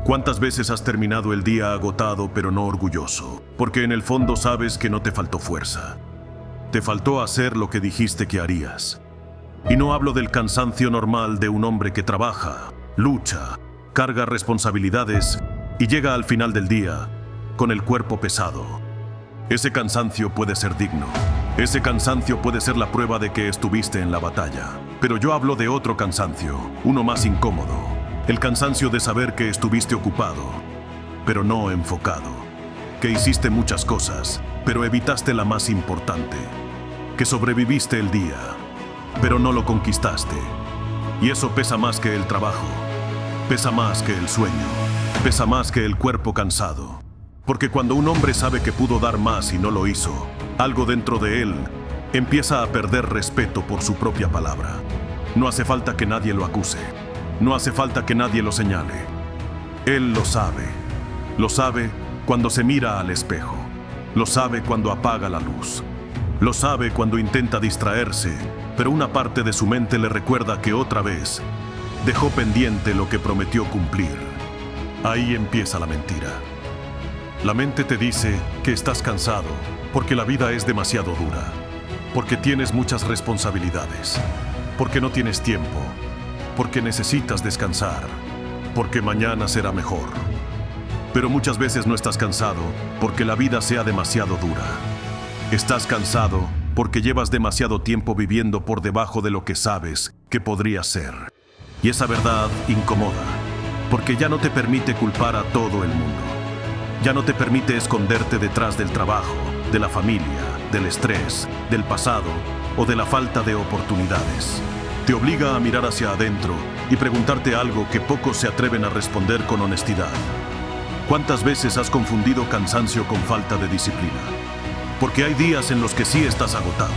¿Cuántas veces has terminado el día agotado pero no orgulloso? Porque en el fondo sabes que no te faltó fuerza. Te faltó hacer lo que dijiste que harías. Y no hablo del cansancio normal de un hombre que trabaja, lucha, carga responsabilidades y llega al final del día con el cuerpo pesado. Ese cansancio puede ser digno. Ese cansancio puede ser la prueba de que estuviste en la batalla. Pero yo hablo de otro cansancio, uno más incómodo. El cansancio de saber que estuviste ocupado, pero no enfocado. Que hiciste muchas cosas, pero evitaste la más importante. Que sobreviviste el día, pero no lo conquistaste. Y eso pesa más que el trabajo. Pesa más que el sueño. Pesa más que el cuerpo cansado. Porque cuando un hombre sabe que pudo dar más y no lo hizo, algo dentro de él empieza a perder respeto por su propia palabra. No hace falta que nadie lo acuse. No hace falta que nadie lo señale. Él lo sabe. Lo sabe cuando se mira al espejo. Lo sabe cuando apaga la luz. Lo sabe cuando intenta distraerse, pero una parte de su mente le recuerda que otra vez dejó pendiente lo que prometió cumplir. Ahí empieza la mentira. La mente te dice que estás cansado porque la vida es demasiado dura, porque tienes muchas responsabilidades, porque no tienes tiempo, porque necesitas descansar, porque mañana será mejor. Pero muchas veces no estás cansado porque la vida sea demasiado dura. Estás cansado porque llevas demasiado tiempo viviendo por debajo de lo que sabes que podría ser. Y esa verdad incomoda, porque ya no te permite culpar a todo el mundo. Ya no te permite esconderte detrás del trabajo, de la familia, del estrés, del pasado o de la falta de oportunidades. Te obliga a mirar hacia adentro y preguntarte algo que pocos se atreven a responder con honestidad. ¿Cuántas veces has confundido cansancio con falta de disciplina? Porque hay días en los que sí estás agotado,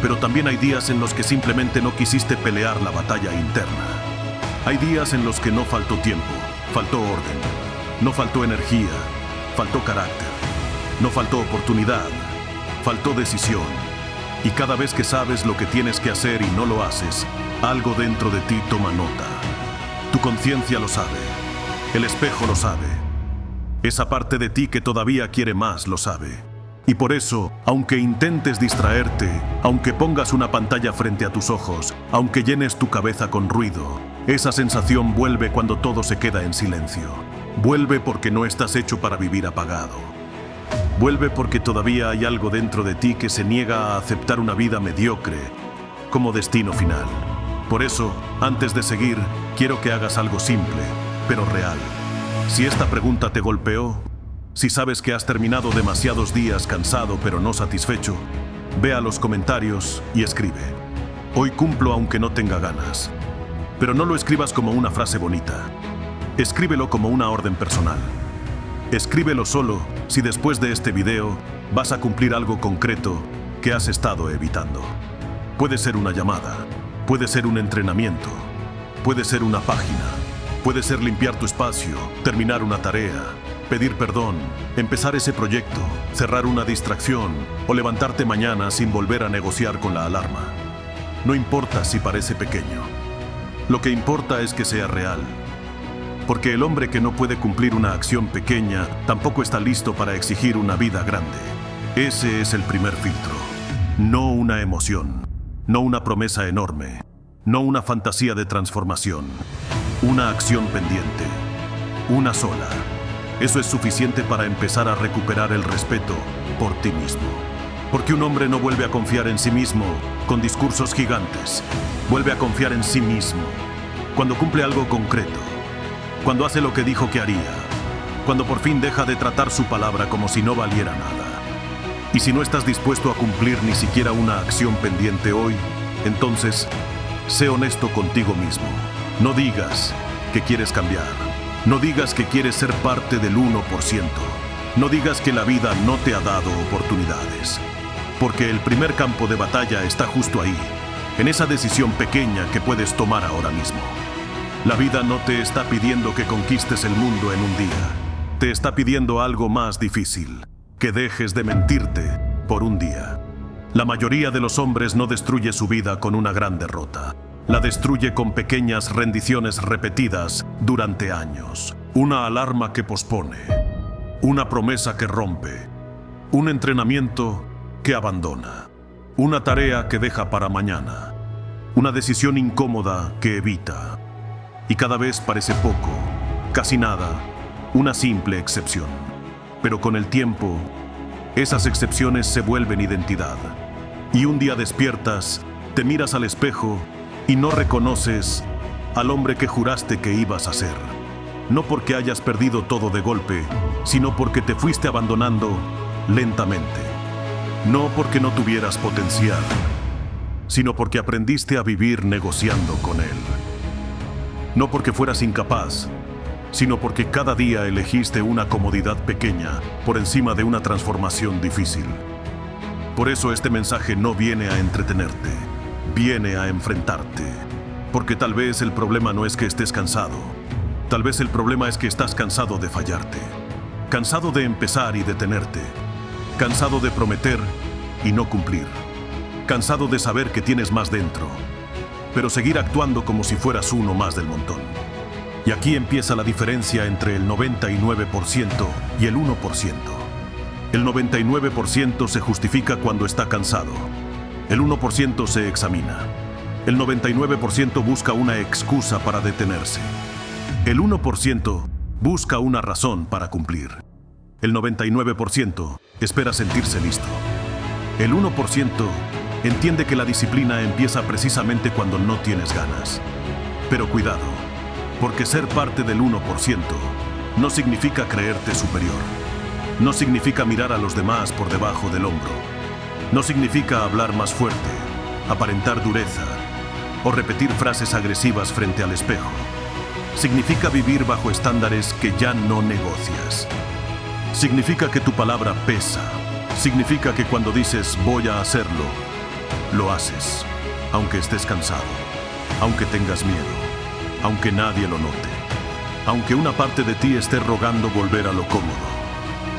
pero también hay días en los que simplemente no quisiste pelear la batalla interna. Hay días en los que no faltó tiempo, faltó orden, no faltó energía, faltó carácter, no faltó oportunidad, faltó decisión. Y cada vez que sabes lo que tienes que hacer y no lo haces, algo dentro de ti toma nota. Tu conciencia lo sabe, el espejo lo sabe, esa parte de ti que todavía quiere más lo sabe. Y por eso, aunque intentes distraerte, aunque pongas una pantalla frente a tus ojos, aunque llenes tu cabeza con ruido, esa sensación vuelve cuando todo se queda en silencio. Vuelve porque no estás hecho para vivir apagado. Vuelve porque todavía hay algo dentro de ti que se niega a aceptar una vida mediocre como destino final. Por eso, antes de seguir, quiero que hagas algo simple, pero real. Si esta pregunta te golpeó, si sabes que has terminado demasiados días cansado pero no satisfecho, ve a los comentarios y escribe: hoy cumplo aunque no tenga ganas. Pero no lo escribas como una frase bonita. Escríbelo como una orden personal. Escríbelo solo si después de este video vas a cumplir algo concreto que has estado evitando. Puede ser una llamada, puede ser un entrenamiento, puede ser una página, puede ser limpiar tu espacio, terminar una tarea, pedir perdón, empezar ese proyecto, cerrar una distracción o levantarte mañana sin volver a negociar con la alarma. No importa si parece pequeño. Lo que importa es que sea real. Porque el hombre que no puede cumplir una acción pequeña tampoco está listo para exigir una vida grande. Ese es el primer filtro. No una emoción, no una promesa enorme, no una fantasía de transformación. Una acción pendiente, una sola. Eso es suficiente para empezar a recuperar el respeto por ti mismo. Porque un hombre no vuelve a confiar en sí mismo con discursos gigantes. Vuelve a confiar en sí mismo cuando cumple algo concreto, cuando hace lo que dijo que haría, cuando por fin deja de tratar su palabra como si no valiera nada. Y si no estás dispuesto a cumplir ni siquiera una acción pendiente hoy, entonces, sé honesto contigo mismo. No digas que quieres cambiar. No digas que quieres ser parte del 1%. No digas que la vida no te ha dado oportunidades. Porque el primer campo de batalla está justo ahí, en esa decisión pequeña que puedes tomar ahora mismo. La vida no te está pidiendo que conquistes el mundo en un día. Te está pidiendo algo más difícil, que dejes de mentirte por un día. La mayoría de los hombres no destruye su vida con una gran derrota. La destruye con pequeñas rendiciones repetidas durante años. una alarma que pospone, una promesa que rompe, un entrenamiento que abandona, una tarea que deja para mañana, una decisión incómoda que evita. Y cada vez parece poco, casi nada, una simple excepción. Pero con el tiempo, esas excepciones se vuelven identidad. Y un día despiertas, te miras al espejo y no reconoces al hombre que juraste que ibas a ser. No porque hayas perdido todo de golpe, sino porque te fuiste abandonando lentamente. No porque no tuvieras potencial, sino porque aprendiste a vivir negociando con él. No porque fueras incapaz, sino porque cada día elegiste una comodidad pequeña por encima de una transformación difícil. Por eso este mensaje no viene a entretenerte, viene a enfrentarte. Porque tal vez el problema no es que estés cansado, tal vez el problema es que estás cansado de fallarte, cansado de empezar y detenerte, cansado de prometer y no cumplir, cansado de saber que tienes más dentro, pero seguir actuando como si fueras uno más del montón. Y aquí empieza la diferencia entre el 99% y el 1%. El 99% se justifica cuando está cansado. El 1% se examina. El 99% busca una excusa para detenerse. El 1% busca una razón para cumplir. El 99% espera sentirse listo. El 1% entiende que la disciplina empieza precisamente cuando no tienes ganas. Pero cuidado, porque ser parte del 1% no significa creerte superior. No significa mirar a los demás por debajo del hombro. No significa hablar más fuerte, aparentar dureza o repetir frases agresivas frente al espejo. Significa vivir bajo estándares que ya no negocias. Significa que tu palabra pesa. Significa que cuando dices voy a hacerlo, lo haces, aunque estés cansado, aunque tengas miedo, aunque nadie lo note, aunque una parte de ti esté rogando volver a lo cómodo.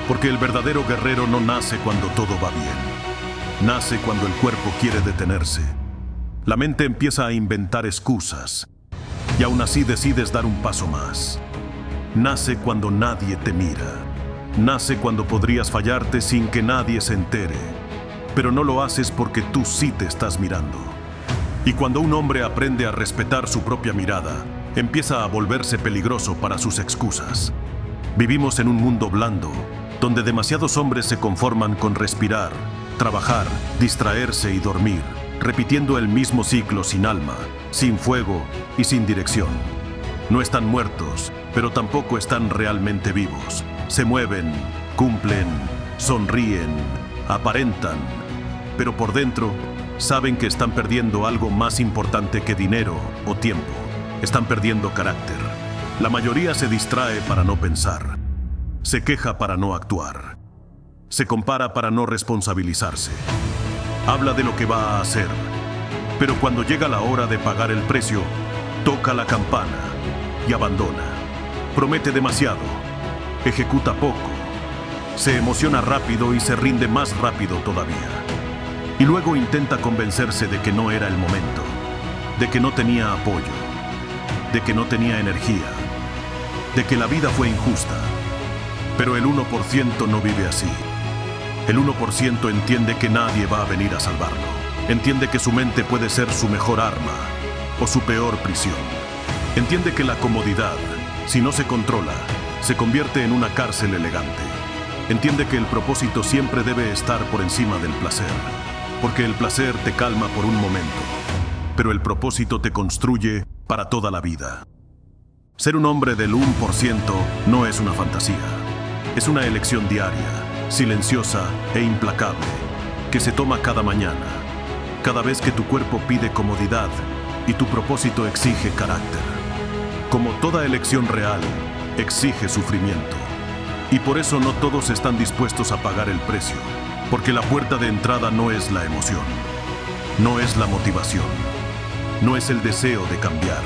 Porque el verdadero guerrero no nace cuando todo va bien. Nace cuando el cuerpo quiere detenerse. La mente empieza a inventar excusas y aún así decides dar un paso más. Nace cuando nadie te mira. Nace cuando podrías fallarte sin que nadie se entere. Pero no lo haces porque tú sí te estás mirando. Y cuando un hombre aprende a respetar su propia mirada, empieza a volverse peligroso para sus excusas. Vivimos en un mundo blando, donde demasiados hombres se conforman con respirar, trabajar, distraerse y dormir, repitiendo el mismo ciclo sin alma, sin fuego y sin dirección. No están muertos, pero tampoco están realmente vivos. Se mueven, cumplen, sonríen, aparentan, pero por dentro saben que están perdiendo algo más importante que dinero o tiempo. Están perdiendo carácter. La mayoría se distrae para no pensar. Se queja para no actuar. Se compara para no responsabilizarse. Habla de lo que va a hacer. Pero cuando llega la hora de pagar el precio, toca la campana y abandona. Promete demasiado. Ejecuta poco. Se emociona rápido y se rinde más rápido todavía. Y luego intenta convencerse de que no era el momento, de que no tenía apoyo, de que no tenía energía, de que la vida fue injusta. Pero el 1% no vive así. El 1% entiende que nadie va a venir a salvarlo. Entiende que su mente puede ser su mejor arma o su peor prisión. Entiende que la comodidad, si no se controla, se convierte en una cárcel elegante. Entiende que el propósito siempre debe estar por encima del placer, porque el placer te calma por un momento, pero el propósito te construye para toda la vida. Ser un hombre del 1% no es una fantasía. Es una elección diaria, silenciosa e implacable, que se toma cada mañana, cada vez que tu cuerpo pide comodidad y tu propósito exige carácter. Como toda elección real, exige sufrimiento. Y por eso no todos están dispuestos a pagar el precio, porque la puerta de entrada no es la emoción, no es la motivación, no es el deseo de cambiar.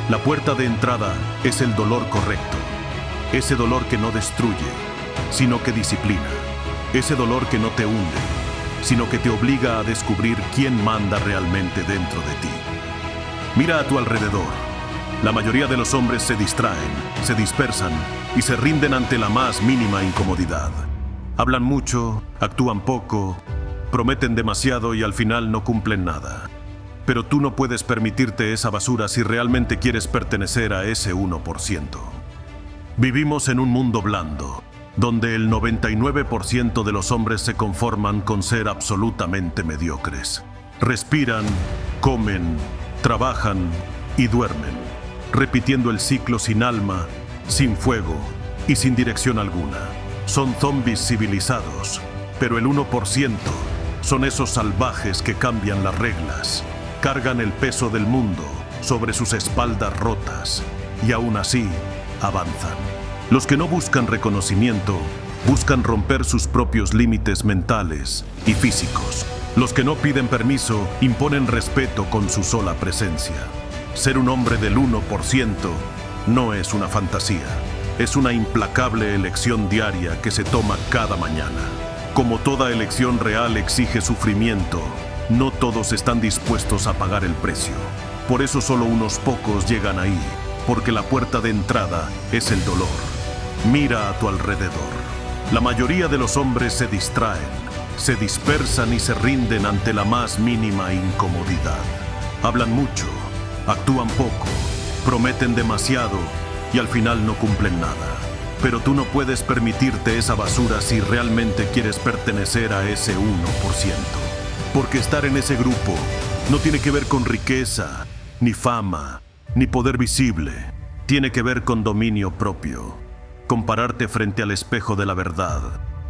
La puerta de entrada es el dolor correcto. Ese dolor que no destruye, sino que disciplina. Ese dolor que no te hunde, sino que te obliga a descubrir quién manda realmente dentro de ti. Mira a tu alrededor. La mayoría de los hombres se distraen, se dispersan y se rinden ante la más mínima incomodidad. Hablan mucho, actúan poco, prometen demasiado y al final no cumplen nada. Pero tú no puedes permitirte esa basura si realmente quieres pertenecer a ese 1%. Vivimos en un mundo blando, donde el 99% de los hombres se conforman con ser absolutamente mediocres. Respiran, comen, trabajan y duermen, repitiendo el ciclo sin alma, sin fuego y sin dirección alguna. Son zombies civilizados, pero el 1% son esos salvajes que cambian las reglas, cargan el peso del mundo sobre sus espaldas rotas y aún así avanzan. Los que no buscan reconocimiento buscan romper sus propios límites mentales y físicos. Los que no piden permiso imponen respeto con su sola presencia. Ser un hombre del 1% no es una fantasía, es una implacable elección diaria que se toma cada mañana. Como toda elección real exige sufrimiento, no todos están dispuestos a pagar el precio. Por eso solo unos pocos llegan ahí, porque la puerta de entrada es el dolor. Mira a tu alrededor. La mayoría de los hombres se distraen, se dispersan y se rinden ante la más mínima incomodidad. Hablan mucho, actúan poco, prometen demasiado y al final no cumplen nada. Pero tú no puedes permitirte esa basura si realmente quieres pertenecer a ese 1%. Porque estar en ese grupo no tiene que ver con riqueza, ni fama, ni poder visible. Tiene que ver con dominio propio. Con pararte frente al espejo de la verdad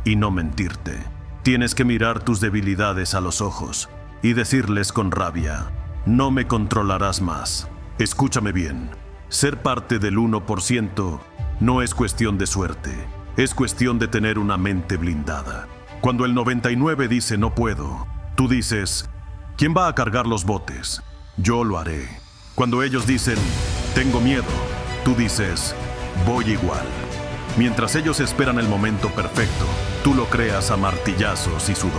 y no mentirte. Tienes que mirar tus debilidades a los ojos y decirles con rabia: no me controlarás más. Escúchame bien. Ser parte del 1% no es cuestión de suerte. Es cuestión de tener una mente blindada. Cuando el 99 dice no puedo, tú dices: ¿quién va a cargar los botes? Yo lo haré. Cuando ellos dicen tengo miedo, tú dices voy igual. Mientras ellos esperan el momento perfecto, tú lo creas a martillazos y sudor.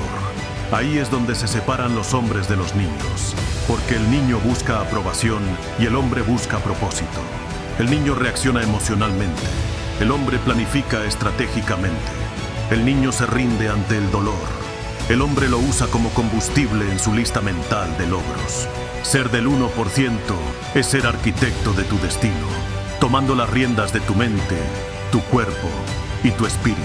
Ahí es donde se separan los hombres de los niños, porque el niño busca aprobación y el hombre busca propósito. El niño reacciona emocionalmente, el hombre planifica estratégicamente. El niño se rinde ante el dolor. El hombre lo usa como combustible en su lista mental de logros. Ser del 1% es ser arquitecto de tu destino, tomando las riendas de tu mente, tu cuerpo y tu espíritu.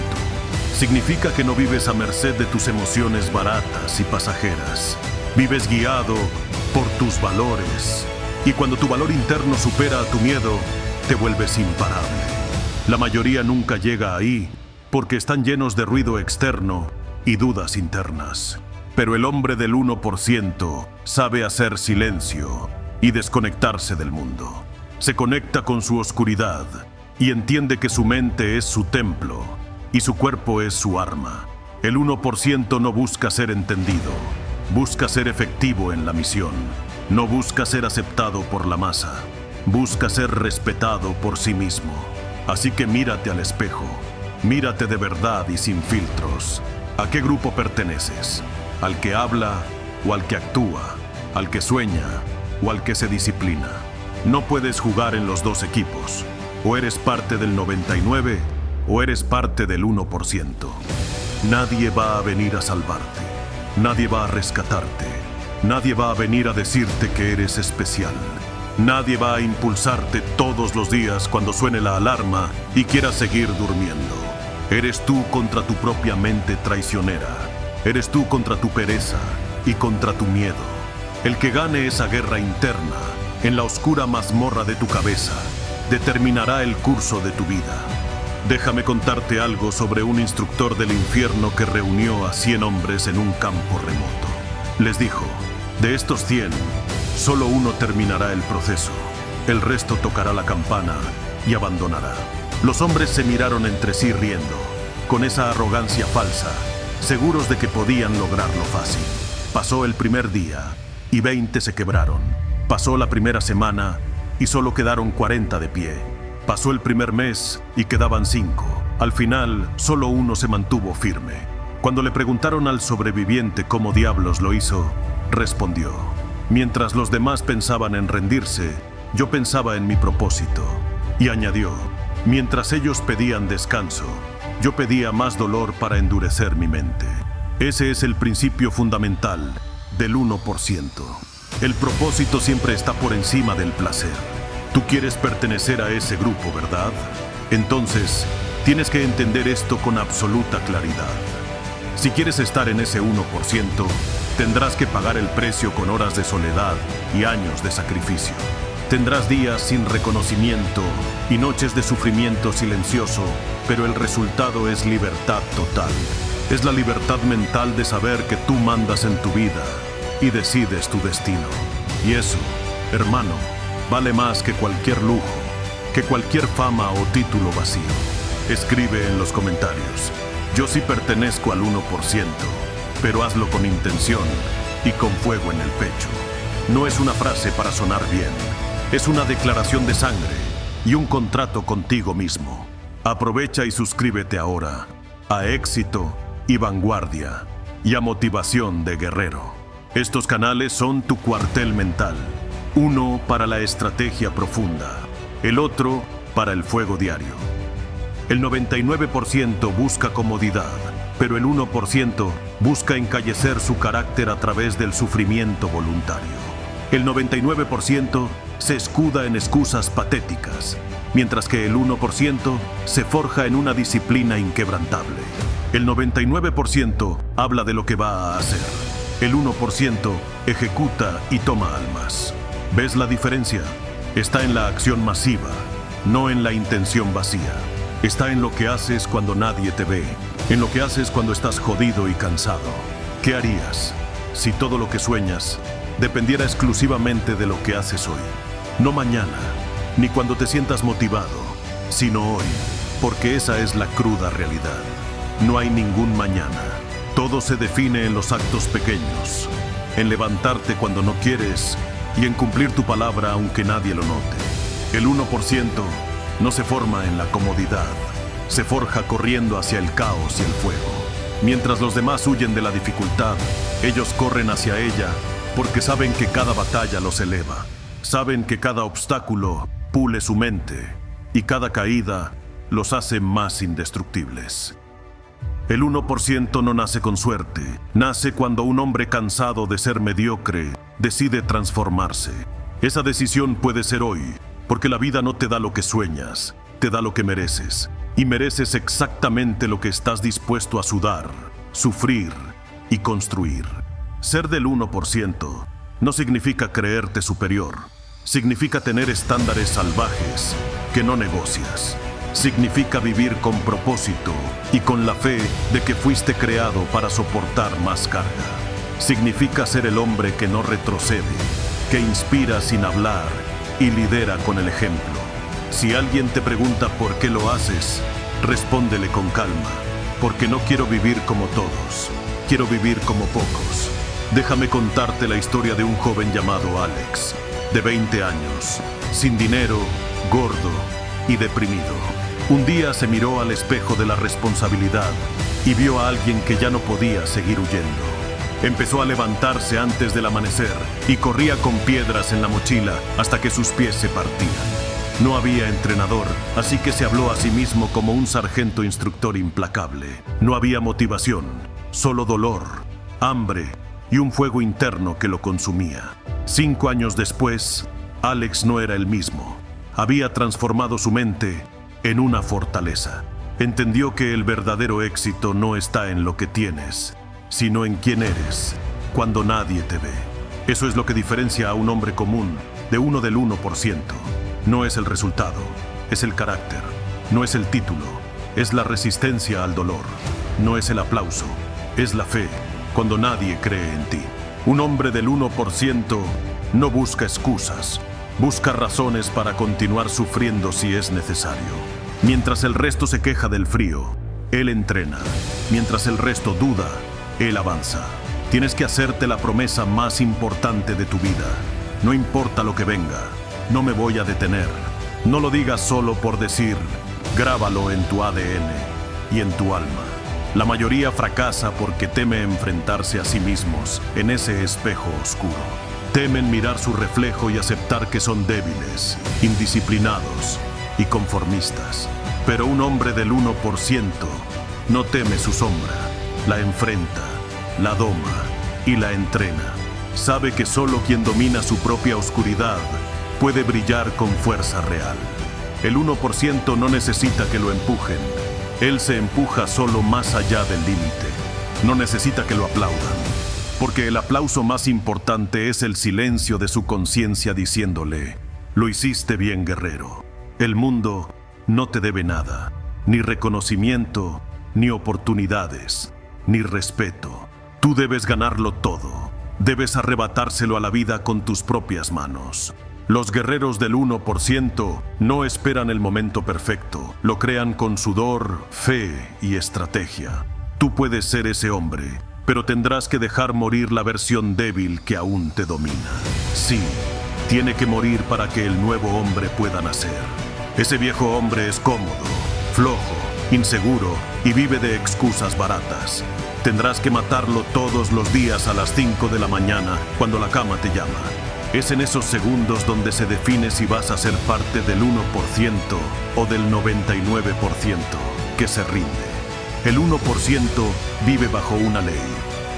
Significa que no vives a merced de tus emociones baratas y pasajeras. Vives guiado por tus valores. Y cuando tu valor interno supera a tu miedo, te vuelves imparable. La mayoría nunca llega ahí porque están llenos de ruido externo y dudas internas. Pero el hombre del 1% sabe hacer silencio y desconectarse del mundo. Se conecta con su oscuridad y entiende que su mente es su templo y su cuerpo es su arma. El 1% no busca ser entendido, busca ser efectivo en la misión. No busca ser aceptado por la masa, busca ser respetado por sí mismo. Así que mírate al espejo, mírate de verdad y sin filtros. ¿A qué grupo perteneces? ¿Al que habla o al que actúa? ¿Al que sueña o al que se disciplina? No puedes jugar en los dos equipos. O eres parte del 99 o eres parte del 1%. Nadie va a venir a salvarte. Nadie va a rescatarte. Nadie va a venir a decirte que eres especial. Nadie va a impulsarte todos los días cuando suene la alarma y quieras seguir durmiendo. Eres tú contra tu propia mente traicionera. Eres tú contra tu pereza y contra tu miedo. El que gane esa guerra interna en la oscura mazmorra de tu cabeza determinará el curso de tu vida. Déjame contarte algo sobre un instructor del infierno que reunió a 100 hombres en un campo remoto. Les dijo: de estos 100, solo uno terminará el proceso. El resto tocará la campana y abandonará. Los hombres se miraron entre sí riendo, con esa arrogancia falsa, seguros de que podían lograrlo fácil. Pasó el primer día y 20 se quebraron. Pasó la primera semana y solo quedaron 40 de pie. Pasó el primer mes y quedaban 5. Al final, solo uno se mantuvo firme. Cuando le preguntaron al sobreviviente cómo diablos lo hizo, respondió: mientras los demás pensaban en rendirse, yo pensaba en mi propósito. Y añadió, mientras ellos pedían descanso, yo pedía más dolor para endurecer mi mente. Ese es el principio fundamental del 1%. El propósito siempre está por encima del placer. Tú quieres pertenecer a ese grupo, ¿verdad? Entonces, tienes que entender esto con absoluta claridad. Si quieres estar en ese 1%, tendrás que pagar el precio con horas de soledad y años de sacrificio. Tendrás días sin reconocimiento y noches de sufrimiento silencioso, pero el resultado es libertad total. Es la libertad mental de saber que tú mandas en tu vida y decides tu destino. Y eso, hermano, vale más que cualquier lujo, que cualquier fama o título vacío. Escribe en los comentarios, yo sí pertenezco al 1%, pero hazlo con intención y con fuego en el pecho. No es una frase para sonar bien, es una declaración de sangre y un contrato contigo mismo. Aprovecha y suscríbete ahora a Éxito y Vanguardia y a Motivación de Guerrero. Estos canales son tu cuartel mental. Uno para la estrategia profunda, el otro para el fuego diario. El 99% busca comodidad, pero el 1% busca encallecer su carácter a través del sufrimiento voluntario. El 99% se escuda en excusas patéticas, mientras que el 1% se forja en una disciplina inquebrantable. El 99% habla de lo que va a hacer. El 1% ejecuta y toma almas. ¿Ves la diferencia? Está en la acción masiva, no en la intención vacía. Está en lo que haces cuando nadie te ve, en lo que haces cuando estás jodido y cansado. ¿Qué harías si todo lo que sueñas dependiera exclusivamente de lo que haces hoy? No mañana, ni cuando te sientas motivado, sino hoy, porque esa es la cruda realidad. No hay ningún mañana. Todo se define en los actos pequeños, en levantarte cuando no quieres y en cumplir tu palabra aunque nadie lo note. El 1% no se forma en la comodidad, se forja corriendo hacia el caos y el fuego. Mientras los demás huyen de la dificultad, ellos corren hacia ella porque saben que cada batalla los eleva. Saben que cada obstáculo pule su mente y cada caída los hace más indestructibles. El 1% no nace con suerte, nace cuando un hombre cansado de ser mediocre decide transformarse. Esa decisión puede ser hoy, porque la vida no te da lo que sueñas, te da lo que mereces. Y mereces exactamente lo que estás dispuesto a sudar, sufrir y construir. Ser del 1% no significa creerte superior, significa tener estándares salvajes que no negocias. Significa vivir con propósito y con la fe de que fuiste creado para soportar más carga. Significa ser el hombre que no retrocede, que inspira sin hablar y lidera con el ejemplo. Si alguien te pregunta por qué lo haces, respóndele con calma, porque no quiero vivir como todos, quiero vivir como pocos. Déjame contarte la historia de un joven llamado Alex, de 20 años, sin dinero, gordo y deprimido. Un día se miró al espejo de la responsabilidad y vio a alguien que ya no podía seguir huyendo. Empezó a levantarse antes del amanecer y corría con piedras en la mochila hasta que sus pies se partían. No había entrenador, así que se habló a sí mismo como un sargento instructor implacable. No había motivación, solo dolor, hambre y un fuego interno que lo consumía. 5 años después, Alex no era el mismo. Había transformado su mente en una fortaleza. Entendió que el verdadero éxito no está en lo que tienes, sino en quién eres cuando nadie te ve. Eso es lo que diferencia a un hombre común de uno del 1%. No es el resultado, es el carácter. No es el título, es la resistencia al dolor. No es el aplauso, es la fe cuando nadie cree en ti. Un hombre del 1% no busca excusas, busca razones para continuar sufriendo si es necesario. Mientras el resto se queja del frío, él entrena. Mientras el resto duda, él avanza. Tienes que hacerte la promesa más importante de tu vida. No importa lo que venga, no me voy a detener. No lo digas solo por decir, grábalo en tu ADN y en tu alma. La mayoría fracasa porque teme enfrentarse a sí mismos en ese espejo oscuro. Temen mirar su reflejo y aceptar que son débiles, indisciplinados y conformistas. Pero un hombre del 1% no teme su sombra, la enfrenta, la doma y la entrena. Sabe que solo quien domina su propia oscuridad puede brillar con fuerza real. El 1% no necesita que lo empujen. Él se empuja solo más allá del límite. No necesita que lo aplaudan, porque el aplauso más importante es el silencio de su conciencia diciéndole: lo hiciste bien, guerrero. El mundo no te debe nada, ni reconocimiento, ni oportunidades, ni respeto. Tú debes ganarlo todo. Debes arrebatárselo a la vida con tus propias manos. Los guerreros del 1% no esperan el momento perfecto, lo crean con sudor, fe y estrategia. Tú puedes ser ese hombre, pero tendrás que dejar morir la versión débil que aún te domina. Sí, tiene que morir para que el nuevo hombre pueda nacer. Ese viejo hombre es cómodo, flojo, inseguro y vive de excusas baratas. Tendrás que matarlo todos los días a las 5 de la mañana cuando la cama te llama. Es en esos segundos donde se define si vas a ser parte del 1% o del 99% que se rinde. El 1% vive bajo una ley.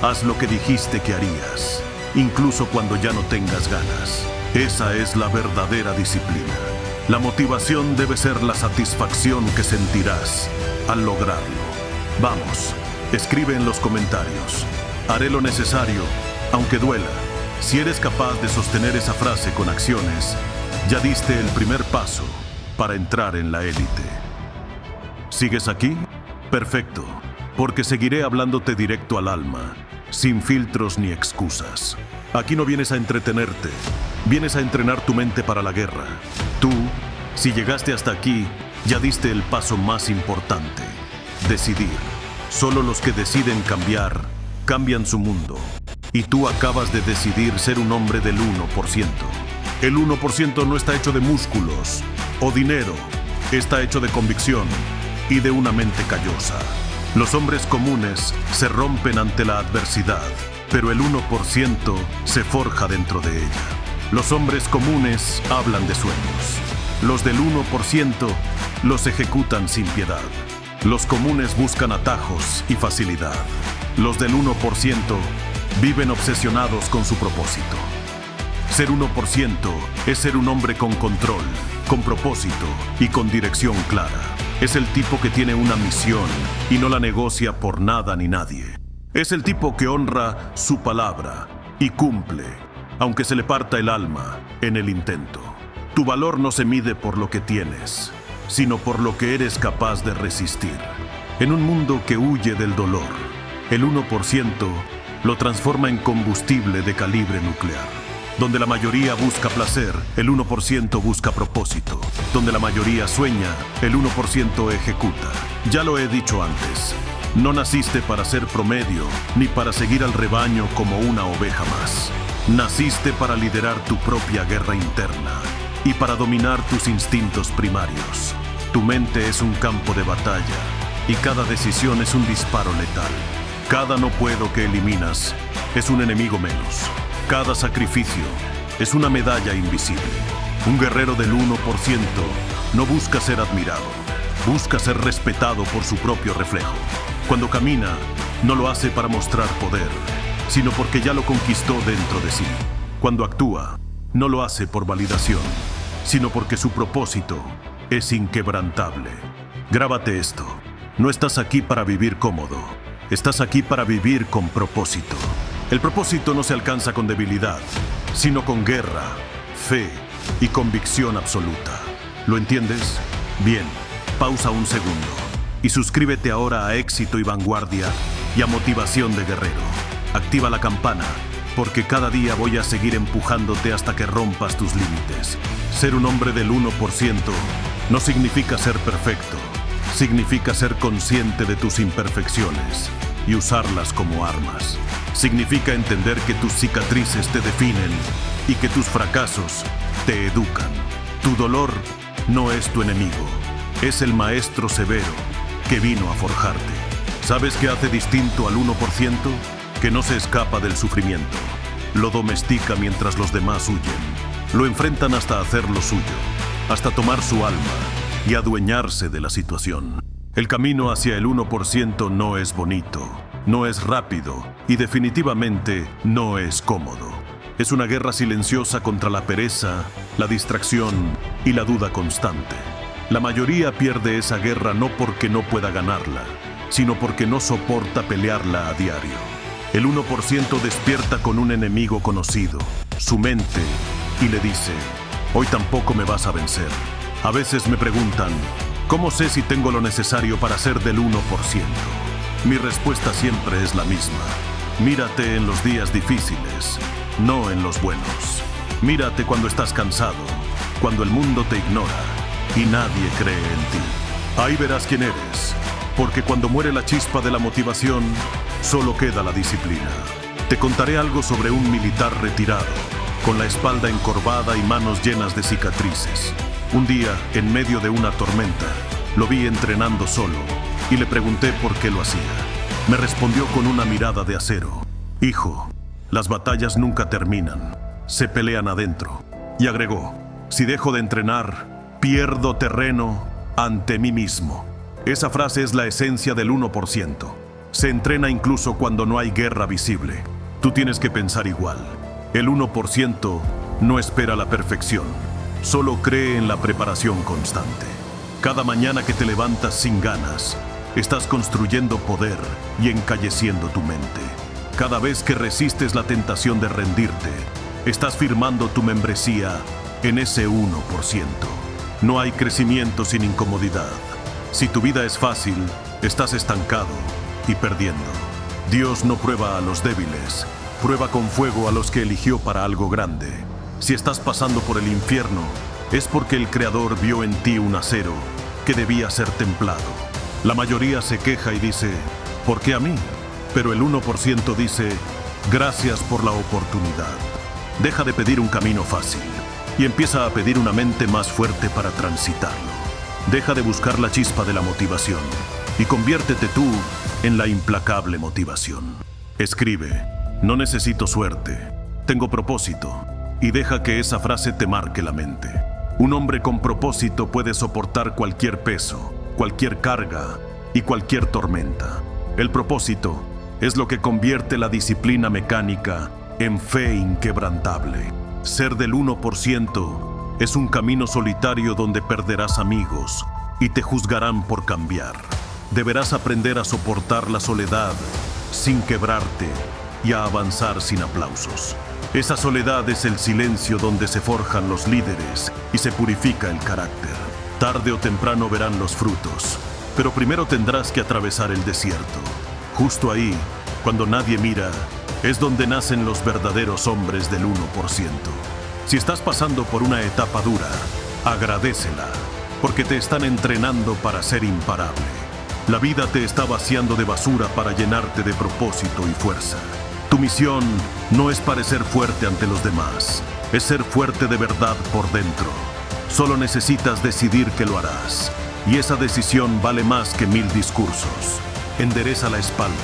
Haz lo que dijiste que harías, incluso cuando ya no tengas ganas. Esa es la verdadera disciplina. La motivación debe ser la satisfacción que sentirás al lograrlo. Vamos, escribe en los comentarios. Haré lo necesario, aunque duela. Si eres capaz de sostener esa frase con acciones, ya diste el primer paso para entrar en la élite. ¿Sigues aquí? Perfecto, porque seguiré hablándote directo al alma, sin filtros ni excusas. Aquí no vienes a entretenerte, vienes a entrenar tu mente para la guerra. Tú, si llegaste hasta aquí, ya diste el paso más importante: decidir. Solo los que deciden cambiar, cambian su mundo. Y tú acabas de decidir ser un hombre del 1%. El 1% no está hecho de músculos o dinero, está hecho de convicción y de una mente callosa. Los hombres comunes se rompen ante la adversidad, pero el 1% se forja dentro de ella. Los hombres comunes hablan de sueños. Los del 1% los ejecutan sin piedad. Los comunes buscan atajos y facilidad. Los del 1% viven obsesionados con su propósito. Ser 1% es ser un hombre con control, con propósito y con dirección clara. Es el tipo que tiene una misión y no la negocia por nada ni nadie. Es el tipo que honra su palabra y cumple, aunque se le parta el alma en el intento. Tu valor no se mide por lo que tienes, sino por lo que eres capaz de resistir. En un mundo que huye del dolor, el 1% lo transforma en combustible de calibre nuclear. Donde la mayoría busca placer, el 1% busca propósito. Donde la mayoría sueña, el 1% ejecuta. Ya lo he dicho antes, no naciste para ser promedio, ni para seguir al rebaño como una oveja más. Naciste para liderar tu propia guerra interna y para dominar tus instintos primarios. Tu mente es un campo de batalla y cada decisión es un disparo letal. Cada no puedo que eliminas es un enemigo menos. Cada sacrificio es una medalla invisible. Un guerrero del 1% no busca ser admirado, busca ser respetado por su propio reflejo. Cuando camina, no lo hace para mostrar poder, sino porque ya lo conquistó dentro de sí. Cuando actúa, no lo hace por validación, sino porque su propósito es inquebrantable. Grábate esto: no estás aquí para vivir cómodo. Estás aquí para vivir con propósito. El propósito no se alcanza con debilidad, sino con guerra, fe y convicción absoluta. ¿Lo entiendes? Bien, pausa un segundo y suscríbete ahora a Éxito y Vanguardia y a Motivación de Guerrero. Activa la campana, porque cada día voy a seguir empujándote hasta que rompas tus límites. Ser un hombre del 1% no significa ser perfecto. Significa ser consciente de tus imperfecciones y usarlas como armas. Significa entender que tus cicatrices te definen y que tus fracasos te educan. Tu dolor no es tu enemigo, es el maestro severo que vino a forjarte. ¿Sabes qué hace distinto al 1%? Que no se escapa del sufrimiento. lo domestica mientras los demás huyen. Lo enfrentan hasta hacerlo suyo, hasta tomar su alma y adueñarse de la situación. El camino hacia el 1% no es bonito, no es rápido y definitivamente no es cómodo. Es una guerra silenciosa contra la pereza, la distracción y la duda constante. La mayoría pierde esa guerra no porque no pueda ganarla, sino porque no soporta pelearla a diario. El 1% despierta con un enemigo conocido, su mente, y le dice: hoy tampoco me vas a vencer. A veces me preguntan, ¿cómo sé si tengo lo necesario para ser del 1%? Mi respuesta siempre es la misma. Mírate en los días difíciles, no en los buenos. Mírate cuando estás cansado, cuando el mundo te ignora y nadie cree en ti. Ahí verás quién eres, porque cuando muere la chispa de la motivación, solo queda la disciplina. Te contaré algo sobre un militar retirado, con la espalda encorvada y manos llenas de cicatrices. Un día, en medio de una tormenta, lo vi entrenando solo y le pregunté por qué lo hacía. Me respondió con una mirada de acero: hijo, las batallas nunca terminan, se pelean adentro. Y agregó: si dejo de entrenar, pierdo terreno ante mí mismo. Esa frase es la esencia del 1%. Se entrena incluso cuando no hay guerra visible. Tú tienes que pensar igual. El 1% no espera la perfección, solo cree en la preparación constante. Cada mañana que te levantas sin ganas, estás construyendo poder y encalleciendo tu mente. Cada vez que resistes la tentación de rendirte, estás firmando tu membresía en ese 1%. No hay crecimiento sin incomodidad. Si tu vida es fácil, estás estancado y perdiendo. Dios no prueba a los débiles, prueba con fuego a los que eligió para algo grande. Si estás pasando por el infierno, es porque el Creador vio en ti un acero que debía ser templado. La mayoría se queja y dice: ¿por qué a mí? Pero el 1% dice: gracias por la oportunidad. Deja de pedir un camino fácil y empieza a pedir una mente más fuerte para transitarlo. Deja de buscar la chispa de la motivación y conviértete tú en la implacable motivación. Escribe: no necesito suerte, tengo propósito, y deja que esa frase te marque la mente. Un hombre con propósito puede soportar cualquier peso, cualquier carga y cualquier tormenta. El propósito es lo que convierte la disciplina mecánica en fe inquebrantable. Ser del 1% es un camino solitario donde perderás amigos y te juzgarán por cambiar. Deberás aprender a soportar la soledad sin quebrarte y a avanzar sin aplausos. Esa soledad es el silencio donde se forjan los líderes y se purifica el carácter. Tarde o temprano verán los frutos, pero primero tendrás que atravesar el desierto. Justo ahí, cuando nadie mira, es donde nacen los verdaderos hombres del 1%. Si estás pasando por una etapa dura, agradécela, porque te están entrenando para ser imparable. La vida te está vaciando de basura para llenarte de propósito y fuerza. Tu misión no es parecer fuerte ante los demás, es ser fuerte de verdad por dentro. Solo necesitas decidir que lo harás, y esa decisión vale más que 1000 discursos. Endereza la espalda,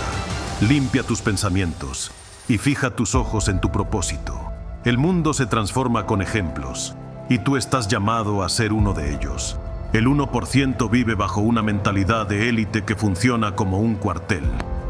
limpia tus pensamientos y fija tus ojos en tu propósito. El mundo se transforma con ejemplos, y tú estás llamado a ser uno de ellos. El 1% vive bajo una mentalidad de élite que funciona como un cuartel: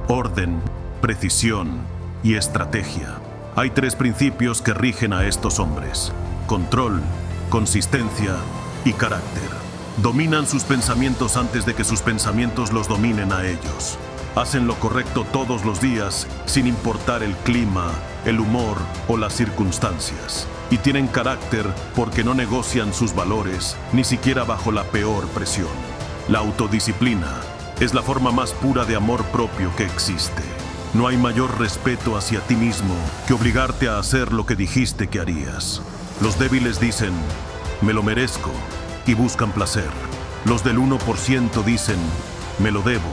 orden, precisión y estrategia. Hay 3 principios que rigen a estos hombres: control, consistencia y carácter. Dominan sus pensamientos antes de que sus pensamientos los dominen a ellos. Hacen lo correcto todos los días, sin importar el clima, el humor o las circunstancias. Y tienen carácter porque no negocian sus valores, ni siquiera bajo la peor presión. La autodisciplina es la forma más pura de amor propio que existe. No hay mayor respeto hacia ti mismo que obligarte a hacer lo que dijiste que harías. Los débiles dicen: me lo merezco, y buscan placer. Los del 1% dicen: me lo debo,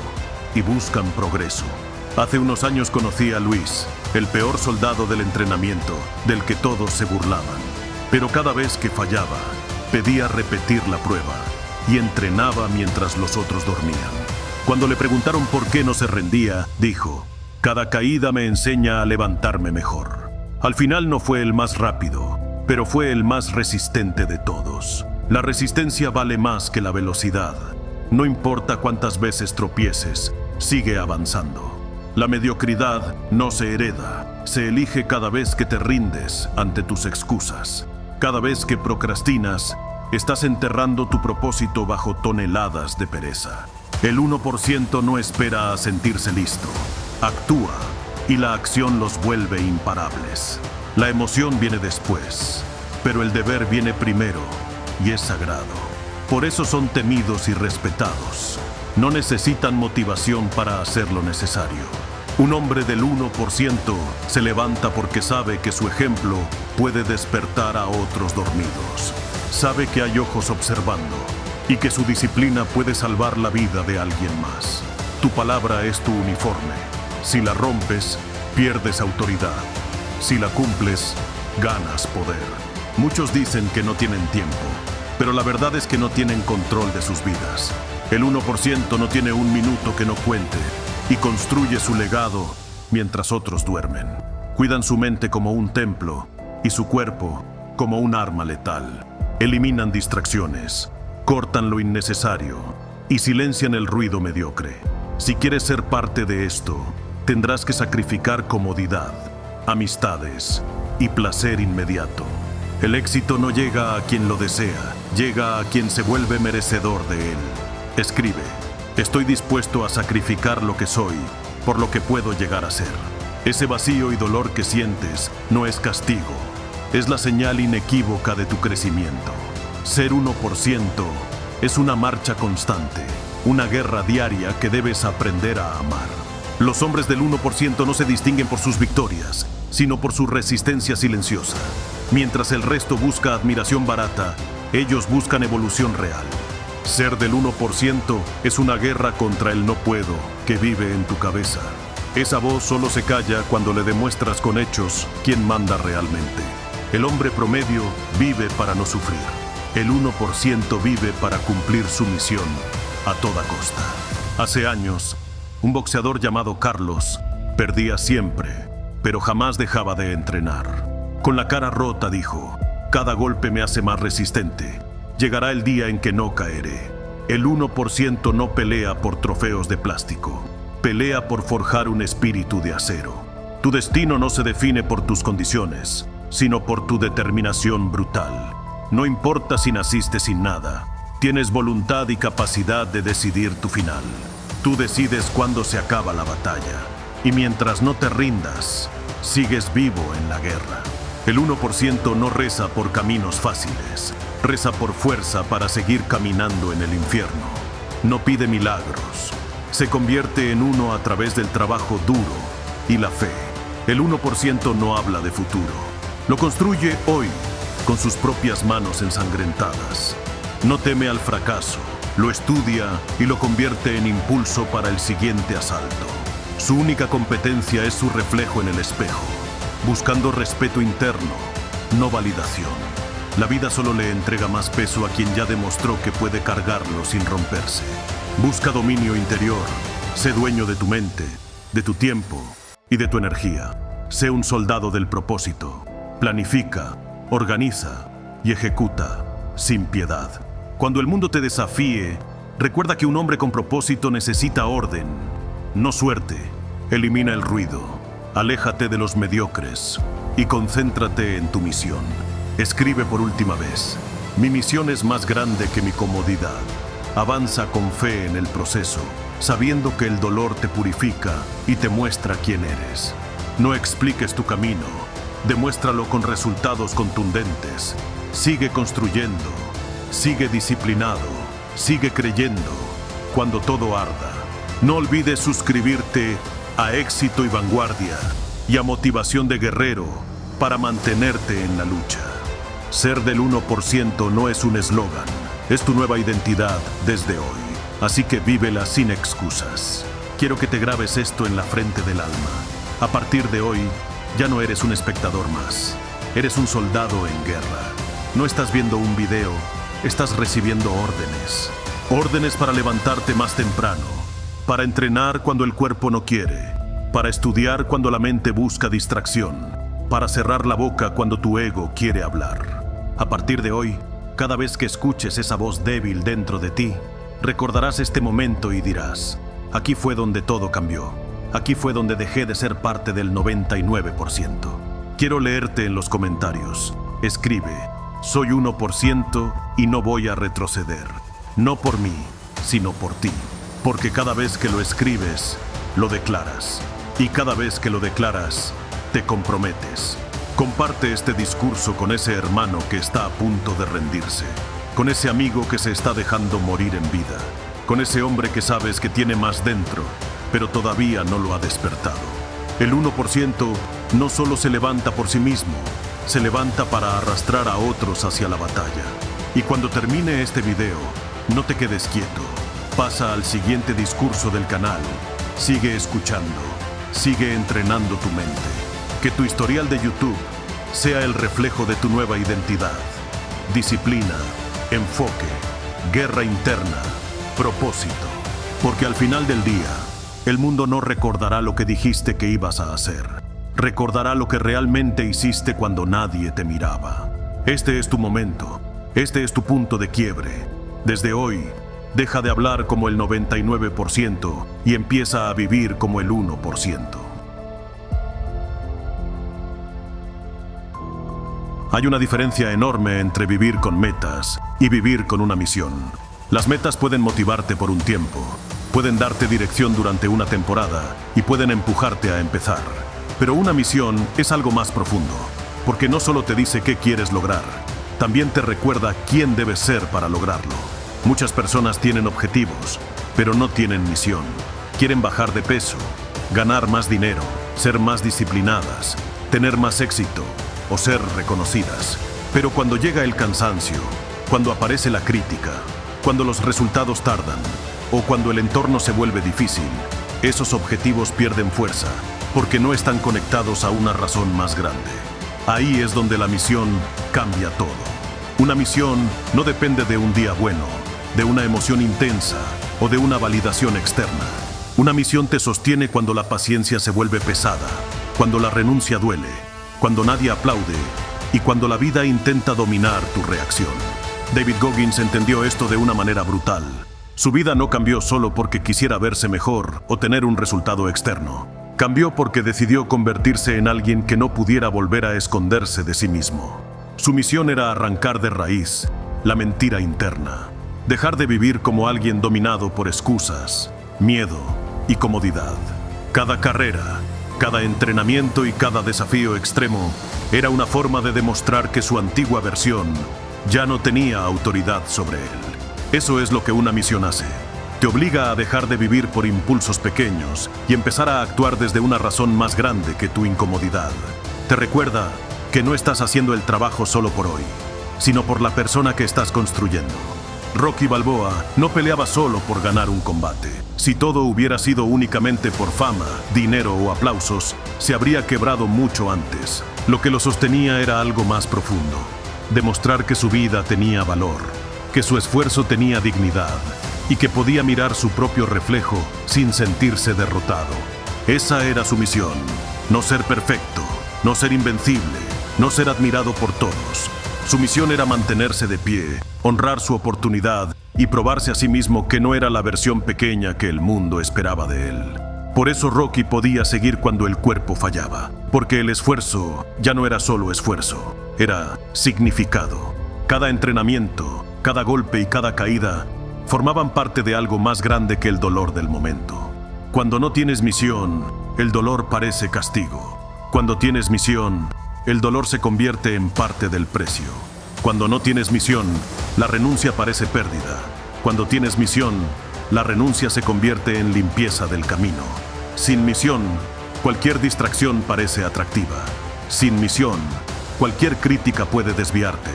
y buscan progreso. Hace unos años conocí a Luis, el peor soldado del entrenamiento, del que todos se burlaban. Pero cada vez que fallaba, pedía repetir la prueba y entrenaba mientras los otros dormían. Cuando le preguntaron por qué no se rendía, dijo: cada caída me enseña a levantarme mejor. Al final no fue el más rápido, pero fue el más resistente de todos. La resistencia vale más que la velocidad. No importa cuántas veces tropieces, sigue avanzando. La mediocridad no se hereda, se elige cada vez que te rindes ante tus excusas. Cada vez que procrastinas, estás enterrando tu propósito bajo toneladas de pereza. El 1% no espera a sentirse listo. Actúa y la acción los vuelve imparables. La emoción viene después, pero el deber viene primero y es sagrado. Por eso son temidos y respetados. No necesitan motivación para hacer lo necesario. Un hombre del 1% se levanta porque sabe que su ejemplo puede despertar a otros dormidos. Sabe que hay ojos observando y que su disciplina puede salvar la vida de alguien más. Tu palabra es tu uniforme. Si la rompes, pierdes autoridad. Si la cumples, ganas poder. Muchos dicen que no tienen tiempo, pero la verdad es que no tienen control de sus vidas. El 1% no tiene un minuto que no cuente y construye su legado mientras otros duermen. Cuidan su mente como un templo y su cuerpo como un arma letal. Eliminan distracciones, cortan lo innecesario y silencian el ruido mediocre. Si quieres ser parte de esto, tendrás que sacrificar comodidad, amistades y placer inmediato. El éxito no llega a quien lo desea, llega a quien se vuelve merecedor de él. Escribe: estoy dispuesto a sacrificar lo que soy por lo que puedo llegar a ser. Ese vacío y dolor que sientes no es castigo, es la señal inequívoca de tu crecimiento. Ser 1% es una marcha constante, una guerra diaria que debes aprender a amar. Los hombres del 1% no se distinguen por sus victorias, sino por su resistencia silenciosa. Mientras el resto busca admiración barata, ellos buscan evolución real. Ser del 1% es una guerra contra el no puedo que vive en tu cabeza. Esa voz solo se calla cuando le demuestras con hechos quién manda realmente. El hombre promedio vive para no sufrir. El 1% vive para cumplir su misión a toda costa. Hace años, un boxeador llamado Carlos perdía siempre, pero jamás dejaba de entrenar. Con la cara rota dijo: cada golpe me hace más resistente. Llegará el día en que no caeré. El 1% no pelea por trofeos de plástico. Pelea por forjar un espíritu de acero. Tu destino no se define por tus condiciones, sino por tu determinación brutal. No importa si naciste sin nada, tienes voluntad y capacidad de decidir tu final. Tú decides cuándo se acaba la batalla, y mientras no te rindas, sigues vivo en la guerra. El 1% no reza por caminos fáciles, reza por fuerza para seguir caminando en el infierno. No pide milagros, se convierte en uno a través del trabajo duro y la fe. El 1% no habla de futuro, lo construye hoy con sus propias manos ensangrentadas. No teme al fracaso, lo estudia y lo convierte en impulso para el siguiente asalto. Su única competencia es su reflejo en el espejo, buscando respeto interno, no validación. La vida solo le entrega más peso a quien ya demostró que puede cargarlo sin romperse. Busca dominio interior, sé dueño de tu mente, de tu tiempo y de tu energía. Sé un soldado del propósito. Planifica, organiza y ejecuta sin piedad. Cuando el mundo te desafíe, recuerda que un hombre con propósito necesita orden, no suerte. Elimina el ruido, aléjate de los mediocres y concéntrate en tu misión. Escribe por última vez: mi misión es más grande que mi comodidad. Avanza con fe en el proceso, sabiendo que el dolor te purifica y te muestra quién eres. No expliques tu camino, demuéstralo con resultados contundentes. Sigue construyendo, sigue disciplinado, sigue creyendo cuando todo arda. No olvides suscribirte a Éxito y Vanguardia y a Motivación de Guerrero para mantenerte en la lucha. Ser del 1% no es un eslogan, es tu nueva identidad desde hoy. Así que vívela sin excusas. Quiero que te grabes esto en la frente del alma. A partir de hoy, ya no eres un espectador más. Eres un soldado en guerra. No estás viendo un video, estás recibiendo órdenes. Órdenes para levantarte más temprano, para entrenar cuando el cuerpo no quiere, para estudiar cuando la mente busca distracción, para cerrar la boca cuando tu ego quiere hablar. A partir de hoy, cada vez que escuches esa voz débil dentro de ti, recordarás este momento y dirás: aquí fue donde todo cambió. Aquí fue donde dejé de ser parte del 99%. Quiero leerte en los comentarios. Escribe: soy 1% y no voy a retroceder. No por mí, sino por ti. Porque cada vez que lo escribes, lo declaras. Y cada vez que lo declaras, te comprometes. Comparte este discurso con ese hermano que está a punto de rendirse. Con ese amigo que se está dejando morir en vida. Con ese hombre que sabes que tiene más dentro, pero todavía no lo ha despertado. El 1% no solo se levanta por sí mismo, se levanta para arrastrar a otros hacia la batalla. Y cuando termine este video, no te quedes quieto. Pasa al siguiente discurso del canal. Sigue escuchando. Sigue entrenando tu mente. Que tu historial de YouTube sea el reflejo de tu nueva identidad. Disciplina, enfoque, guerra interna, propósito. Porque al final del día, el mundo no recordará lo que dijiste que ibas a hacer. Recordará lo que realmente hiciste cuando nadie te miraba. Este es tu momento. Este es tu punto de quiebre. Desde hoy, deja de hablar como el 99% y empieza a vivir como el 1%. Hay una diferencia enorme entre vivir con metas y vivir con una misión. Las metas pueden motivarte por un tiempo, pueden darte dirección durante una temporada y pueden empujarte a empezar. Pero una misión es algo más profundo, porque no solo te dice qué quieres lograr, también te recuerda quién debes ser para lograrlo. Muchas personas tienen objetivos, pero no tienen misión. Quieren bajar de peso, ganar más dinero, ser más disciplinadas, tener más éxito o ser reconocidas. Pero cuando llega el cansancio, cuando aparece la crítica, cuando los resultados tardan o cuando el entorno se vuelve difícil, esos objetivos pierden fuerza porque no están conectados a una razón más grande. Ahí es donde la misión cambia todo. Una misión no depende de un día bueno, de una emoción intensa o de una validación externa. Una misión te sostiene cuando la paciencia se vuelve pesada, cuando la renuncia duele, cuando nadie aplaude y cuando la vida intenta dominar tu reacción. David Goggins entendió esto de una manera brutal. Su vida no cambió solo porque quisiera verse mejor o tener un resultado externo. Cambió porque decidió convertirse en alguien que no pudiera volver a esconderse de sí mismo. Su misión era arrancar de raíz la mentira interna. Dejar de vivir como alguien dominado por excusas, miedo y comodidad. Cada carrera, cada entrenamiento y cada desafío extremo era una forma de demostrar que su antigua versión ya no tenía autoridad sobre él. Eso es lo que una misión hace. Te obliga a dejar de vivir por impulsos pequeños y empezar a actuar desde una razón más grande que tu incomodidad. Te recuerda que no estás haciendo el trabajo solo por hoy, sino por la persona que estás construyendo. Rocky Balboa no peleaba solo por ganar un combate. Si todo hubiera sido únicamente por fama, dinero o aplausos, se habría quebrado mucho antes. Lo que lo sostenía era algo más profundo. Demostrar que su vida tenía valor, que su esfuerzo tenía dignidad y que podía mirar su propio reflejo sin sentirse derrotado. Esa era su misión. No ser perfecto, no ser invencible, no ser admirado por todos. Su misión era mantenerse de pie, honrar su oportunidad y probarse a sí mismo que no era la versión pequeña que el mundo esperaba de él. Por eso Rocky podía seguir cuando el cuerpo fallaba, porque el esfuerzo ya no era solo esfuerzo, era significado. Cada entrenamiento, cada golpe y cada caída formaban parte de algo más grande que el dolor del momento. Cuando no tienes misión, el dolor parece castigo. Cuando tienes misión, el dolor se convierte en parte del precio. Cuando no tienes misión, la renuncia parece pérdida. Cuando tienes misión, la renuncia se convierte en limpieza del camino. Sin misión, cualquier distracción parece atractiva. Sin misión, cualquier crítica puede desviarte.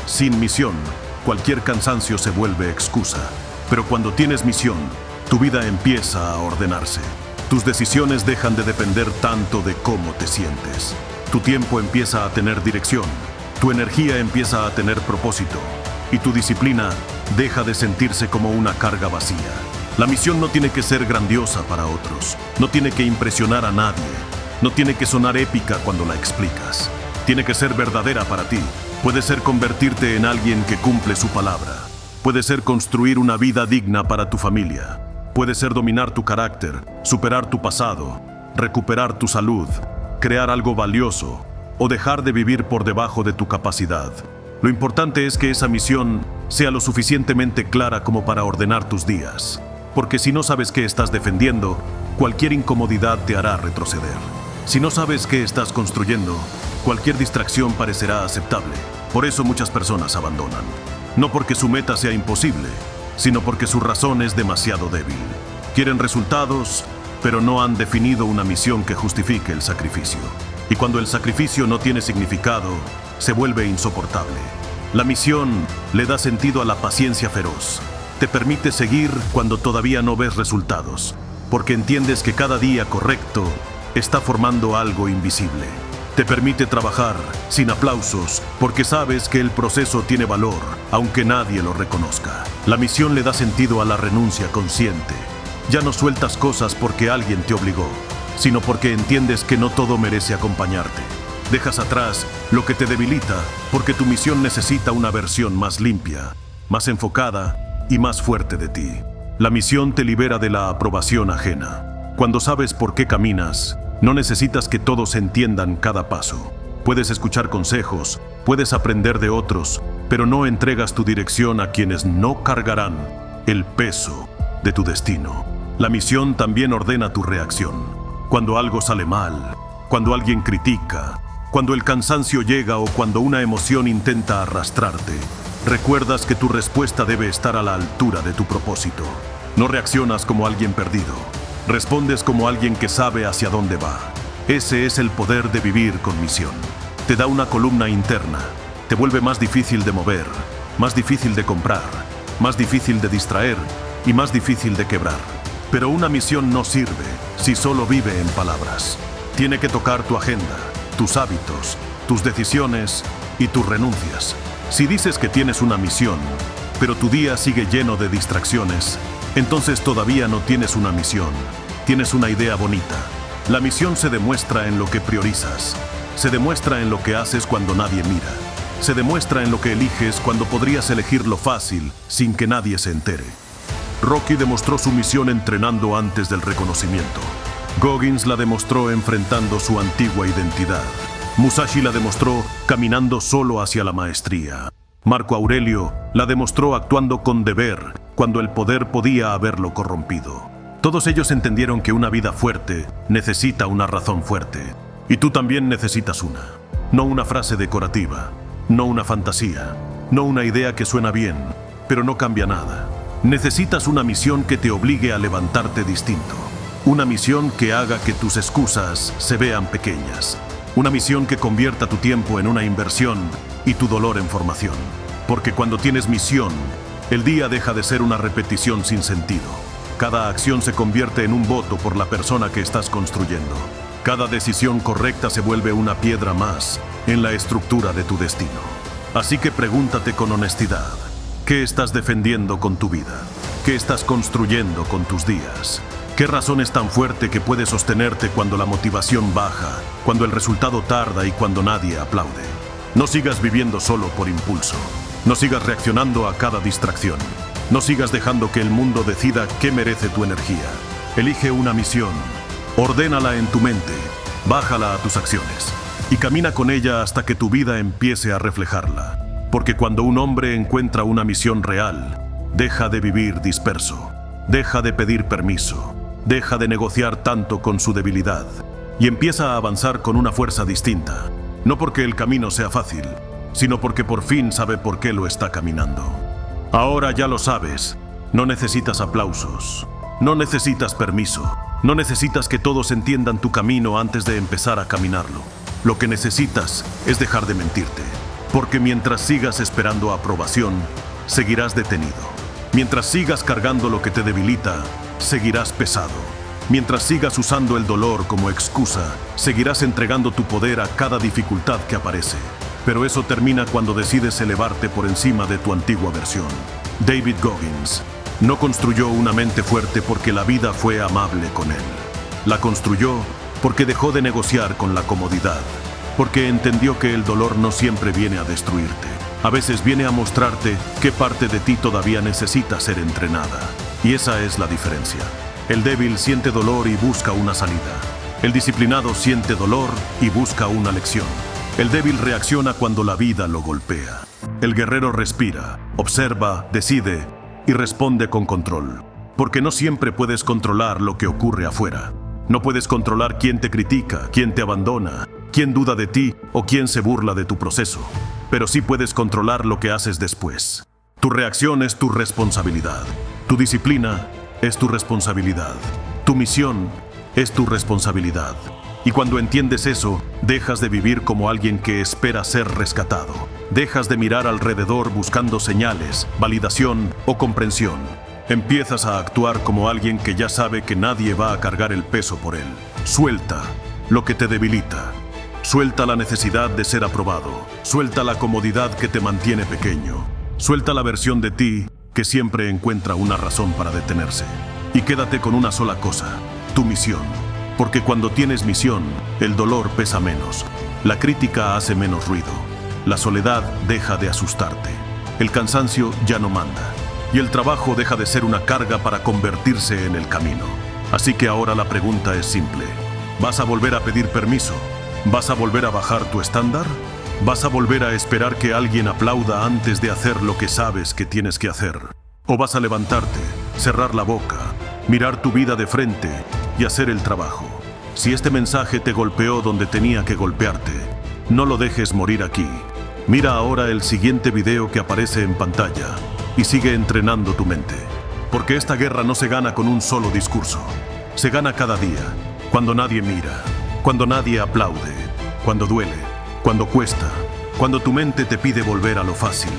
Sin misión, cualquier cansancio se vuelve excusa. Pero cuando tienes misión, tu vida empieza a ordenarse. Tus decisiones dejan de depender tanto de cómo te sientes. Tu tiempo empieza a tener dirección, tu energía empieza a tener propósito y tu disciplina deja de sentirse como una carga vacía. La misión no tiene que ser grandiosa para otros, no tiene que impresionar a nadie, No tiene que sonar épica cuando la explicas. Tiene que ser verdadera para ti. Puede ser convertirte en alguien que cumple su palabra. Puede ser construir una vida digna para tu familia. Puede ser dominar tu carácter, superar tu pasado, recuperar tu salud, crear algo valioso o dejar de vivir por debajo de tu capacidad. Lo importante es que esa misión sea lo suficientemente clara como para ordenar tus días. Porque si no sabes qué estás defendiendo, cualquier incomodidad te hará retroceder. Si no sabes qué estás construyendo, cualquier distracción parecerá aceptable. Por eso muchas personas abandonan. No porque su meta sea imposible, sino porque su razón es demasiado débil. Quieren resultados, pero no han definido una misión que justifique el sacrificio. Y cuando el sacrificio no tiene significado, se vuelve insoportable. La misión le da sentido a la paciencia feroz. Te permite seguir cuando todavía no ves resultados, porque entiendes que cada día correcto está formando algo invisible. Te permite trabajar sin aplausos, porque sabes que el proceso tiene valor, aunque nadie lo reconozca. La misión le da sentido a la renuncia consciente. Ya no sueltas cosas porque alguien te obligó, sino porque entiendes que no todo merece acompañarte. Dejas atrás lo que te debilita, porque tu misión necesita una versión más limpia, más enfocada y más fuerte de ti. La misión te libera de la aprobación ajena. Cuando sabes por qué caminas, no necesitas que todos entiendan cada paso. Puedes escuchar consejos, puedes aprender de otros, pero no entregas tu dirección a quienes no cargarán el peso de tu destino. La misión también ordena tu reacción. Cuando algo sale mal, cuando alguien critica, cuando el cansancio llega o cuando una emoción intenta arrastrarte, recuerdas que tu respuesta debe estar a la altura de tu propósito. No reaccionas como alguien perdido. Respondes como alguien que sabe hacia dónde va. Ese es el poder de vivir con misión. Te da una columna interna. Te vuelve más difícil de mover, más difícil de comprar, más difícil de distraer y más difícil de quebrar. Pero una misión no sirve si solo vive en palabras. Tiene que tocar tu agenda, tus hábitos, tus decisiones y tus renuncias. Si dices que tienes una misión, pero tu día sigue lleno de distracciones, entonces todavía no tienes una misión, tienes una idea bonita. La misión se demuestra en lo que priorizas, se demuestra en lo que haces cuando nadie mira, se demuestra en lo que eliges cuando podrías elegir lo fácil sin que nadie se entere. Rocky demostró su misión entrenando antes del reconocimiento. Goggins la demostró enfrentando su antigua identidad. Musashi la demostró caminando solo hacia la maestría. Marco Aurelio la demostró actuando con deber cuando el poder podía haberlo corrompido. Todos ellos entendieron que una vida fuerte necesita una razón fuerte. Y tú también necesitas una. No una frase decorativa, no una fantasía, no una idea que suena bien, pero no cambia nada. Necesitas una misión que te obligue a levantarte distinto. Una misión que haga que tus excusas se vean pequeñas. Una misión que convierta tu tiempo en una inversión y tu dolor en formación. Porque cuando tienes misión, el día deja de ser una repetición sin sentido. Cada acción se convierte en un voto por la persona que estás construyendo. Cada decisión correcta se vuelve una piedra más en la estructura de tu destino. Así que pregúntate con honestidad. ¿Qué estás defendiendo con tu vida? ¿Qué estás construyendo con tus días? ¿Qué razón es tan fuerte que puede sostenerte cuando la motivación baja, cuando el resultado tarda y cuando nadie aplaude? No sigas viviendo solo por impulso. No sigas reaccionando a cada distracción. No sigas dejando que el mundo decida qué merece tu energía. Elige una misión. Ordénala en tu mente. Bájala a tus acciones. Y camina con ella hasta que tu vida empiece a reflejarla. Porque cuando un hombre encuentra una misión real, deja de vivir disperso, deja de pedir permiso, deja de negociar tanto con su debilidad y empieza a avanzar con una fuerza distinta, no porque el camino sea fácil, sino porque por fin sabe por qué lo está caminando. Ahora ya lo sabes, no necesitas aplausos, no necesitas permiso, no necesitas que todos entiendan tu camino antes de empezar a caminarlo. Lo que necesitas es dejar de mentirte. Porque mientras sigas esperando aprobación, seguirás detenido. Mientras sigas cargando lo que te debilita, seguirás pesado. Mientras sigas usando el dolor como excusa, seguirás entregando tu poder a cada dificultad que aparece. Pero eso termina cuando decides elevarte por encima de tu antigua versión. David Goggins no construyó una mente fuerte porque la vida fue amable con él. La construyó porque dejó de negociar con la comodidad, porque entendió que el dolor no siempre viene a destruirte. A veces viene a mostrarte qué parte de ti todavía necesita ser entrenada. Y esa es la diferencia. El débil siente dolor y busca una salida. El disciplinado siente dolor y busca una lección. El débil reacciona cuando la vida lo golpea. El guerrero respira, observa, decide y responde con control. Porque no siempre puedes controlar lo que ocurre afuera. No puedes controlar quién te critica, quién te abandona, quién duda de ti o quién se burla de tu proceso. Pero sí puedes controlar lo que haces después. Tu reacción es tu responsabilidad. Tu disciplina es tu responsabilidad. Tu misión es tu responsabilidad. Y cuando entiendes eso, dejas de vivir como alguien que espera ser rescatado. Dejas de mirar alrededor buscando señales, validación o comprensión. Empiezas a actuar como alguien que ya sabe que nadie va a cargar el peso por él. Suelta lo que te debilita. Suelta la necesidad de ser aprobado. Suelta la comodidad que te mantiene pequeño. Suelta la versión de ti que siempre encuentra una razón para detenerse. Y quédate con una sola cosa, tu misión. Porque cuando tienes misión, el dolor pesa menos. La crítica hace menos ruido. La soledad deja de asustarte. El cansancio ya no manda. Y el trabajo deja de ser una carga para convertirse en el camino. Así que ahora la pregunta es simple. ¿Vas a volver a pedir permiso? ¿Vas a volver a bajar tu estándar? ¿Vas a volver a esperar que alguien aplauda antes de hacer lo que sabes que tienes que hacer? ¿O vas a levantarte, cerrar la boca, mirar tu vida de frente y hacer el trabajo? Si este mensaje te golpeó donde tenía que golpearte, no lo dejes morir aquí. Mira ahora el siguiente video que aparece en pantalla y sigue entrenando tu mente. Porque esta guerra no se gana con un solo discurso. Se gana cada día, cuando nadie mira, cuando nadie aplaude, cuando duele, cuando cuesta, cuando tu mente te pide volver a lo fácil.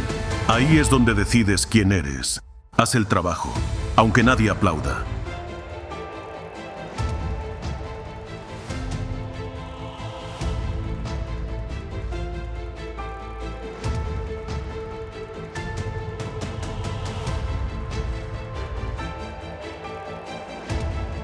Ahí es donde decides quién eres. Haz el trabajo, aunque nadie aplauda.